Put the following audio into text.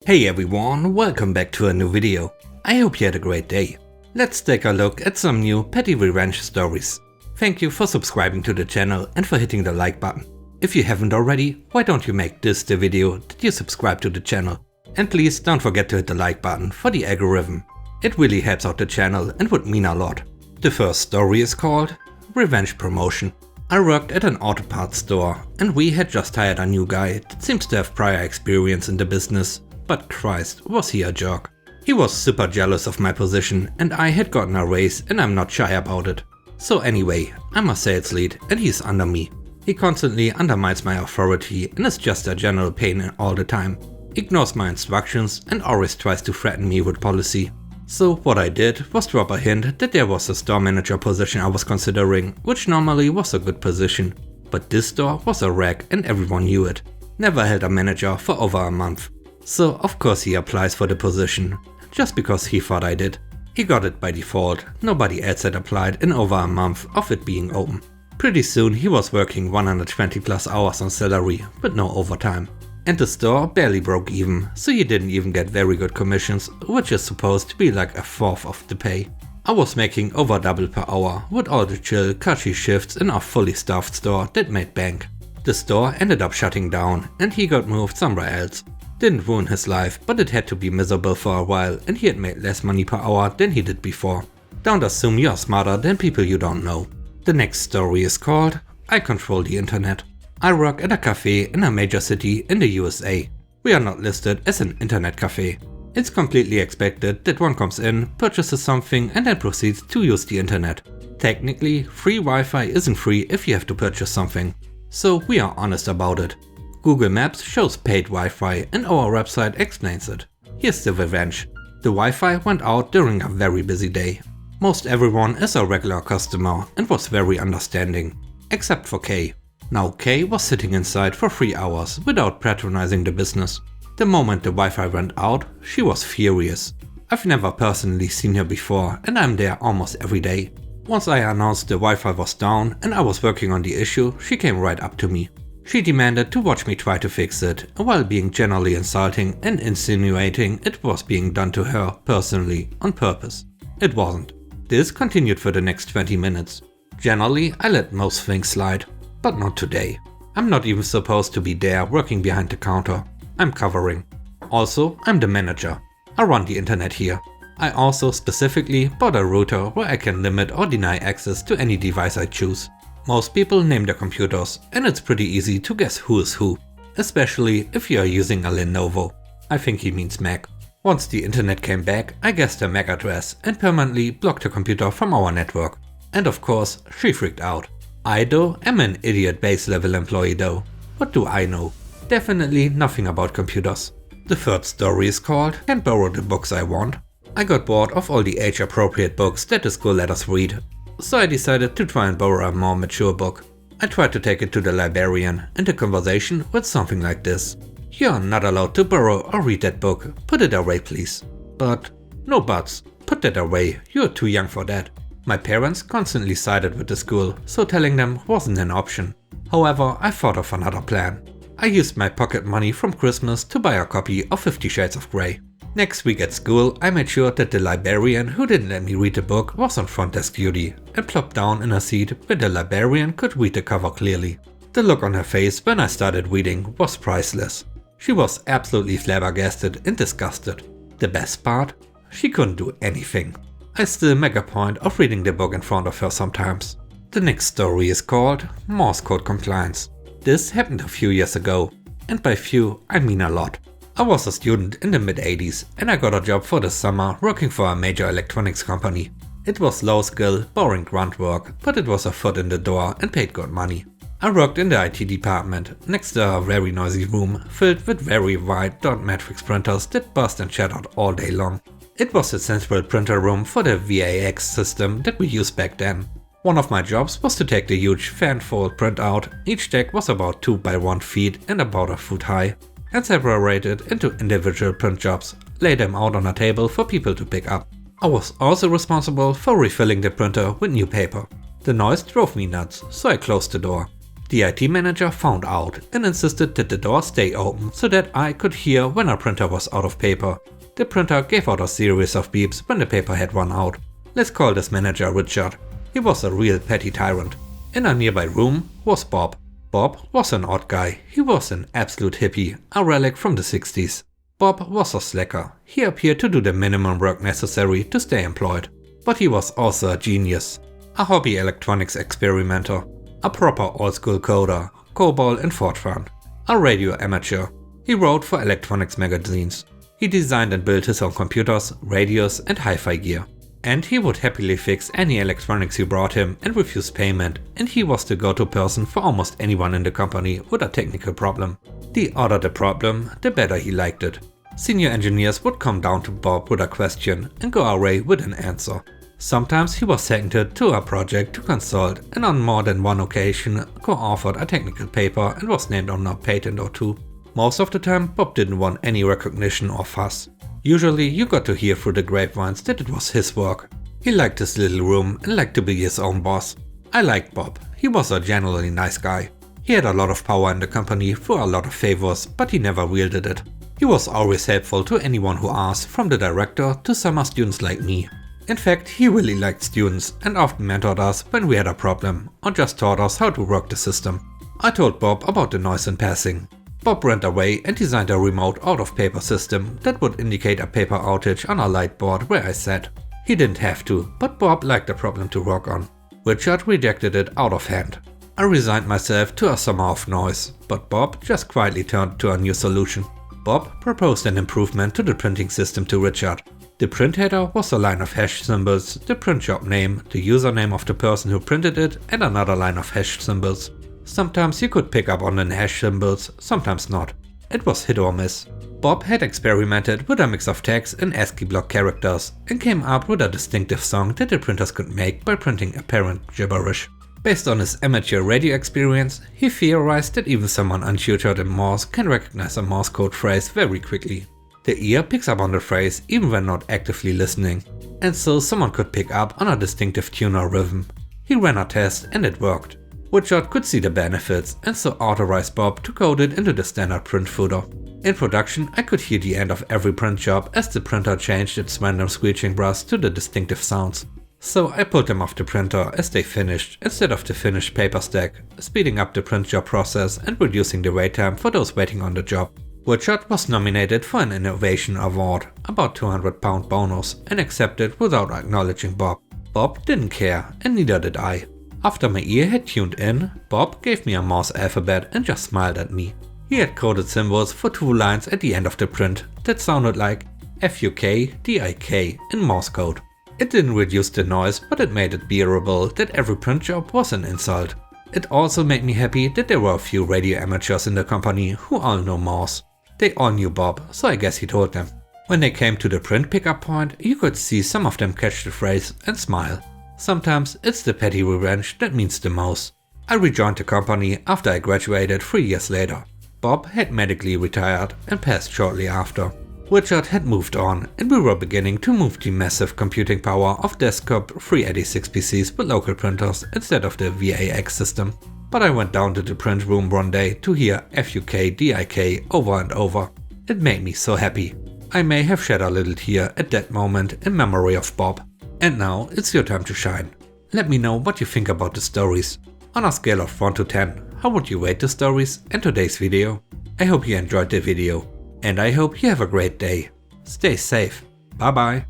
Hey everyone, welcome back to a new video. I hope you had a great day. Let's take a look at some new PettyRevenge stories. Thank you for subscribing to the channel and for hitting the like button. If you haven't already, why don't you make this the video that you subscribe to the channel? And please don't forget to hit the like button for the algorithm. It really helps out the channel and would mean a lot. The first story is called Revenge Promotion. I worked at an auto parts store and we had just hired a new guy that seems to have prior experience in the business. But Christ, was he a jerk. He was super jealous of my position and I had gotten a raise and I'm not shy about it. So anyway, I'm a sales lead and he's under me. He constantly undermines my authority and is just a general pain all the time. Ignores my instructions and always tries to threaten me with policy. So what I did was drop a hint that there was a store manager position I was considering, which normally was a good position. But this store was a wreck and everyone knew it. Never held a manager for over a month. So of course he applies for the position, just because he thought I did. He got it by default, nobody else had applied in over a month of it being open. Pretty soon he was working 120 plus hours on salary, with no overtime. And the store barely broke even, so he didn't even get very good commissions, which is supposed to be like a fourth of the pay. I was making over double per hour, with all the chill, cushy shifts in a fully staffed store that made bank. The store ended up shutting down and he got moved somewhere else. Didn't ruin his life, but it had to be miserable for a while and he had made less money per hour than he did before. Don't assume you're smarter than people you don't know. The next story is called I Control the Internet. I work at a cafe in a major city in the USA. We are not listed as an internet cafe. It's completely expected that one comes in, purchases something and then proceeds to use the internet. Technically, free Wi-Fi isn't free if you have to purchase something. So we are honest about it. Google Maps shows paid Wi-Fi and our website explains it. Here's the revenge. The Wi-Fi went out during a very busy day. Most everyone is a regular customer and was very understanding. Except for Kay. Now Kay was sitting inside for 3 hours without patronizing the business. The moment the Wi-Fi went out, she was furious. I've never personally seen her before and I'm there almost every day. Once I announced the Wi-Fi was down and I was working on the issue, she came right up to me. She demanded to watch me try to fix it, while being generally insulting and insinuating it was being done to her personally, on purpose. It wasn't. This continued for the next 20 minutes. Generally, I let most things slide, but not today. I'm not even supposed to be there working behind the counter. I'm covering. Also, I'm the manager. I run the internet here. I also specifically bought a router where I can limit or deny access to any device I choose. Most people name their computers, and it's pretty easy to guess who is who, especially if you are using a Lenovo. I think he means Mac. Once the internet came back, I guessed her MAC address and permanently blocked her computer from our network. And of course, she freaked out. I though am an idiot base level employee though. What do I know? Definitely nothing about computers. The third story is called Can't Borrow the Books I Want. I got bored of all the age appropriate books that the school let us read. So I decided to try and borrow a more mature book. I tried to take it to the librarian and the conversation went something like this. You're not allowed to borrow or read that book, put it away please. But, no buts, put that away, you're too young for that. My parents constantly sided with the school, so telling them wasn't an option. However, I thought of another plan. I used my pocket money from Christmas to buy a copy of 50 Shades of Grey. Next week at school, I made sure that the librarian who didn't let me read the book was on front desk duty and plopped down in a seat where the librarian could read the cover clearly. The look on her face when I started reading was priceless. She was absolutely flabbergasted and disgusted. The best part? She couldn't do anything. I still make a point of reading the book in front of her sometimes. The next story is called Morse Code Compliance. This happened a few years ago, and by few I mean a lot. I was a student in the mid-80s and I got a job for the summer working for a major electronics company. It was low skill, boring grunt work, but it was a foot in the door and paid good money. I worked in the IT department, next to a very noisy room filled with very wide dot matrix printers that buzzed and chattered all day long. It was the central printer room for the VAX system that we used back then. One of my jobs was to take the huge fan-fold printout. Each deck was about 2 by 1 feet and about a foot high, and separated into individual print jobs, lay them out on a table for people to pick up. I was also responsible for refilling the printer with new paper. The noise drove me nuts, so I closed the door. The IT manager found out and insisted that the door stay open so that I could hear when our printer was out of paper. The printer gave out a series of beeps when the paper had run out. Let's call this manager Richard. He was a real petty tyrant. In a nearby room was Bob. Bob was an odd guy. He was an absolute hippie, a relic from the 60s. Bob was a slacker. He appeared to do the minimum work necessary to stay employed. But he was also a genius. A hobby electronics experimenter. A proper old-school coder, COBOL and Fortran. A radio amateur. He wrote for electronics magazines. He designed and built his own computers, radios and hi-fi gear. And he would happily fix any electronics you brought him and refuse payment, and he was the go-to person for almost anyone in the company with a technical problem. The odder the problem, the better he liked it. Senior engineers would come down to Bob with a question and go away with an answer. Sometimes he was seconded to a project to consult, and on more than one occasion co-authored a technical paper and was named on a patent or two. Most of the time Bob didn't want any recognition or fuss. Usually you got to hear through the grapevines that it was his work. He liked his little room and liked to be his own boss. I liked Bob. He was a generally nice guy. He had a lot of power in the company for a lot of favors, but he never wielded it. He was always helpful to anyone who asked, from the director to summer students like me. In fact, he really liked students and often mentored us when we had a problem or just taught us how to work the system. I told Bob about the noise in passing. Bob ran away and designed a remote out-of-paper system that would indicate a paper outage on a light board where I sat. He didn't have to, but Bob liked the problem to work on. Richard rejected it out of hand. I resigned myself to a summer of noise, but Bob just quietly turned to a new solution. Bob proposed an improvement to the printing system to Richard. The print header was a line of hash symbols, the print job name, the username of the person who printed it, and another line of hash symbols. Sometimes you could pick up on the hash symbols, sometimes not. It was hit or miss. Bob had experimented with a mix of text and ASCII block characters and came up with a distinctive song that the printers could make by printing apparent gibberish. Based on his amateur radio experience, he theorized that even someone untutored in Morse can recognize a Morse code phrase very quickly. The ear picks up on the phrase even when not actively listening, and so someone could pick up on a distinctive tune or rhythm. He ran a test and it worked. Richard could see the benefits and so authorized Bob to code it into the standard print footer. In production, I could hear the end of every print job as the printer changed its random screeching brass to the distinctive sounds. So I pulled them off the printer as they finished instead of the finished paper stack, speeding up the print job process and reducing the wait time for those waiting on the job. Richard was nominated for an Innovation Award, about £200 bonus, and accepted without acknowledging Bob. Bob didn't care, and neither did I. After my ear had tuned in, Bob gave me a Morse alphabet and just smiled at me. He had coded symbols for 2 lines at the end of the print that sounded like FUK-DIK in Morse code. It didn't reduce the noise, but it made it bearable that every print job was an insult. It also made me happy that there were a few radio amateurs in the company who all know Morse. They all knew Bob, so I guess he told them. When they came to the print pickup point, you could see some of them catch the phrase and smile. Sometimes it's the petty revenge that means the most. I rejoined the company after I graduated 3 years later. Bob had medically retired and passed shortly after. Richard had moved on, and we were beginning to move the massive computing power of desktop 386 PCs with local printers instead of the VAX system. But I went down to the print room one day to hear FUK-DIK over and over. It made me so happy. I may have shed a little tear at that moment in memory of Bob. And now it's your time to shine. Let me know what you think about the stories. On a scale of 1 to 10, how would you rate the stories and today's video? I hope you enjoyed the video. And I hope you have a great day. Stay safe. Bye bye.